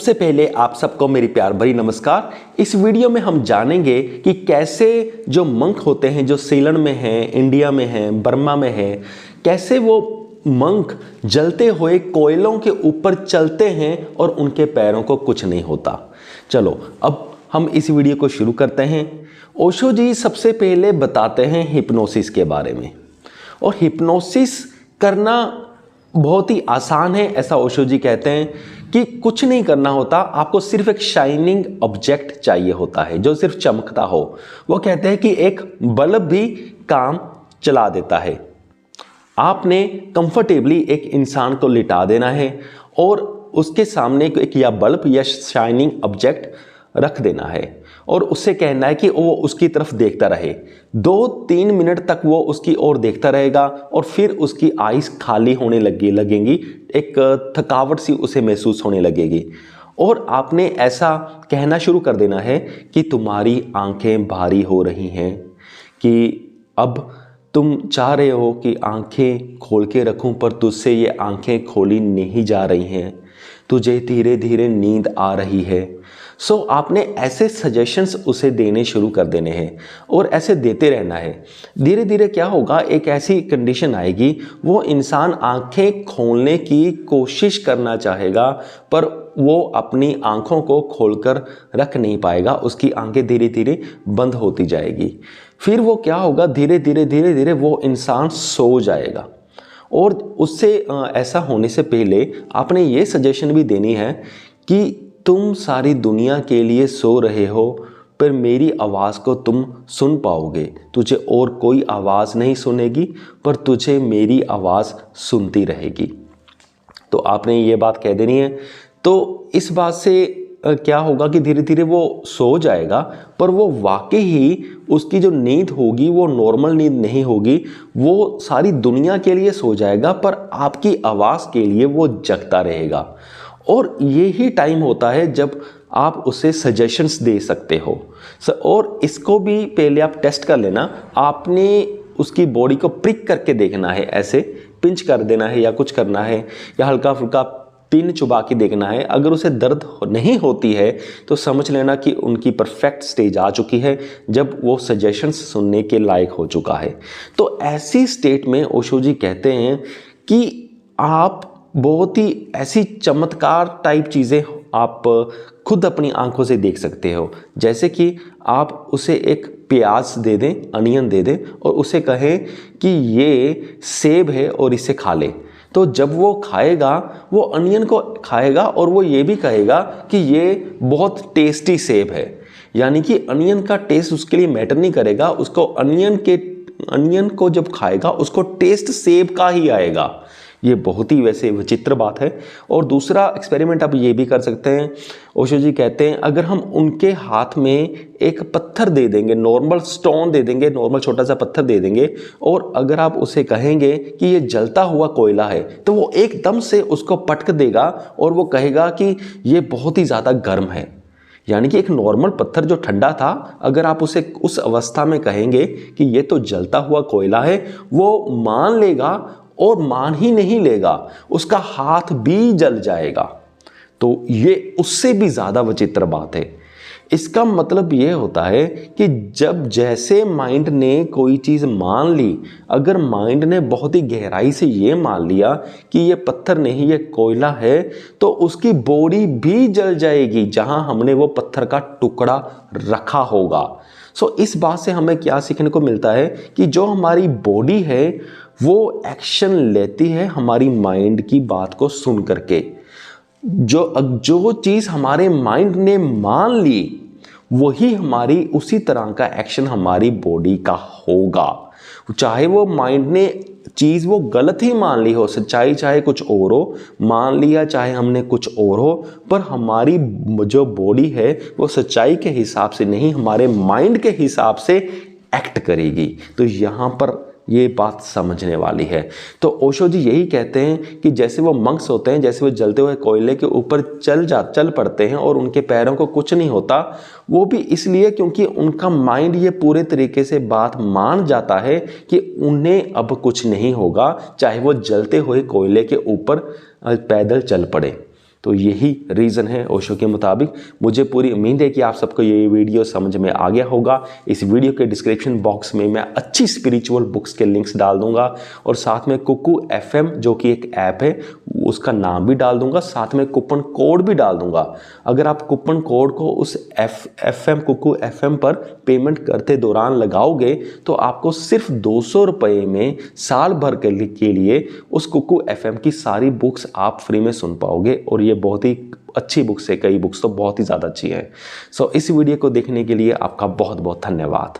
सबसे पहले आप सबको मेरी प्यार भरी नमस्कार। इस वीडियो में हम जानेंगे कि कैसे जो मंक होते हैं जो सीलन में हैं, इंडिया में हैं, बर्मा में हैं, कैसे वो मंक जलते हुए कोयलों के ऊपर चलते हैं और उनके पैरों को कुछ नहीं होता। चलो अब हम इस वीडियो को शुरू करते हैं। ओशो जी सबसे पहले बताते हैं हिप्नोसिस के बारे में, और हिप्नोसिस करना बहुत ही आसान है। ऐसा ओशो जी कहते हैं कि कुछ नहीं करना होता, आपको सिर्फ एक शाइनिंग ऑब्जेक्ट चाहिए होता है जो सिर्फ चमकता हो। वो कहते हैं कि एक बल्ब भी काम चला देता है। आपने कंफर्टेबली एक इंसान को लिटा देना है और उसके सामने एक या बल्ब या शाइनिंग ऑब्जेक्ट रख देना है और उससे कहना है कि वो उसकी तरफ देखता रहे। 2-3 मिनट तक वो उसकी ओर देखता रहेगा और फिर उसकी आईज खाली होने लगेंगी, एक थकावट सी उसे महसूस होने लगेगी। और आपने ऐसा कहना शुरू कर देना है कि तुम्हारी आंखें भारी हो रही हैं, कि अब तुम चाह रहे हो कि आंखें खोल के रखूं, पर तुझसे ये आंखें खोली नहीं जा रही हैं, तुझे धीरे धीरे नींद आ रही है। सो आपने ऐसे सजेशंस उसे देने शुरू कर देने हैं और ऐसे देते रहना है। धीरे धीरे क्या होगा, एक ऐसी कंडीशन आएगी, वो इंसान आंखें खोलने की कोशिश करना चाहेगा पर वो अपनी आंखों को खोलकर रख नहीं पाएगा, उसकी आंखें धीरे धीरे बंद होती जाएगी। फिर वो क्या होगा, धीरे धीरे वो इंसान सो जाएगा। और उससे ऐसा होने से पहले आपने ये सजेशन भी देनी है कि तुम सारी दुनिया के लिए सो रहे हो पर मेरी आवाज़ को तुम सुन पाओगे। तुझे और कोई आवाज़ नहीं सुनेगी पर तुझे मेरी आवाज़ सुनती रहेगी। तो आपने ये बात कह देनी है। तो इस बात से क्या होगा कि धीरे धीरे वो सो जाएगा, पर वो वाकई ही उसकी जो नींद होगी वो नॉर्मल नींद नहीं होगी। वो सारी दुनिया के लिए सो जाएगा पर आपकी आवाज़ के लिए वो जगता रहेगा। और यही टाइम होता है जब आप उसे सजेशंस दे सकते हो। और इसको भी पहले आप टेस्ट कर लेना। आपने उसकी बॉडी को प्रिक करके देखना है, ऐसे पिंच कर देना है या कुछ करना है, या हल्का फुल्का पिन चुबा के देखना है। अगर उसे दर्द नहीं होती है तो समझ लेना कि उनकी परफेक्ट स्टेज आ चुकी है, जब वो सजेशंस सुनने के लायक हो चुका है। तो ऐसी स्टेट में ओशो जी कहते हैं कि आप बहुत ही ऐसी चमत्कार टाइप चीज़ें आप खुद अपनी आंखों से देख सकते हो। जैसे कि आप उसे एक प्याज दे दें, अनियन दे दें और उसे कहें कि ये सेब है और इसे खा ले। तो जब वो खाएगा, वो अनियन को खाएगा और वो ये भी कहेगा कि ये बहुत टेस्टी सेब है। यानी कि अनियन का टेस्ट उसके लिए मैटर नहीं करेगा, उसको अनियन को जब खाएगा उसको टेस्ट सेब का ही आएगा। ये बहुत ही वैसे विचित्र बात है। और दूसरा एक्सपेरिमेंट आप ये भी कर सकते हैं। ओशो जी कहते हैं अगर हम उनके हाथ में एक पत्थर दे देंगे, नॉर्मल स्टोन दे देंगे, नॉर्मल छोटा सा पत्थर दे देंगे, और अगर आप उसे कहेंगे कि ये जलता हुआ कोयला है, तो वो एकदम से उसको पटक देगा और वो कहेगा कि ये बहुत ही ज़्यादा गर्म है। यानी कि एक नॉर्मल पत्थर जो ठंडा था, अगर आप उसे उस अवस्था में कहेंगे कि ये तो जलता हुआ कोयला है, वो मान लेगा। और मान ही नहीं लेगा, उसका हाथ भी जल जाएगा। तो ये उससे भी ज़्यादा विचित्र बात है। इसका मतलब ये होता है कि जब जैसे माइंड ने कोई चीज़ मान ली, अगर माइंड ने बहुत ही गहराई से ये मान लिया कि ये पत्थर नहीं ये कोयला है, तो उसकी बॉडी भी जल जाएगी जहां हमने वो पत्थर का टुकड़ा रखा होगा। सो इस बात से हमें क्या सीखने को मिलता है कि जो हमारी बॉडी है वो एक्शन लेती है हमारी माइंड की बात को सुन करके। जो चीज़ हमारे माइंड ने मान ली वही हमारी उसी तरह का एक्शन हमारी बॉडी का होगा। चाहे वो माइंड ने चीज़ वो गलत ही मान ली हो, सच्चाई चाहे कुछ और हो, मान लिया चाहे हमने कुछ और हो, पर हमारी जो बॉडी है वो सच्चाई के हिसाब से नहीं, हमारे माइंड के हिसाब से एक्ट करेगी। तो यहाँ पर ये बात समझने वाली है। तो ओशो जी यही कहते हैं कि जैसे वो मंक्स होते हैं, जैसे वो जलते हुए कोयले के ऊपर चल पड़ते हैं और उनके पैरों को कुछ नहीं होता, वो भी इसलिए क्योंकि उनका माइंड ये पूरे तरीके से बात मान जाता है कि उन्हें अब कुछ नहीं होगा, चाहे वो जलते हुए कोयले के ऊपर पैदल चल पड़े। तो यही रीज़न है ओशो के मुताबिक। मुझे पूरी उम्मीद है कि आप सबको ये वीडियो समझ में आ गया होगा। इस वीडियो के डिस्क्रिप्शन बॉक्स में मैं अच्छी स्पिरिचुअल बुक्स के लिंक्स डाल दूंगा और साथ में कुकू FM जो कि एक ऐप है उसका नाम भी डाल दूंगा, साथ में कूपन कोड भी डाल दूंगा। अगर आप कूपन कोड को उस कुकू FM पर पेमेंट करते दौरान लगाओगे तो आपको सिर्फ 200 रुपये में साल भर के लिए उस कुकू FM की सारी बुक्स आप फ्री में सुन पाओगे। और ये बहुत ही अच्छी बुक्स है, कई बुक्स तो बहुत ही ज़्यादा अच्छी है। इस वीडियो को देखने के लिए आपका बहुत बहुत धन्यवाद।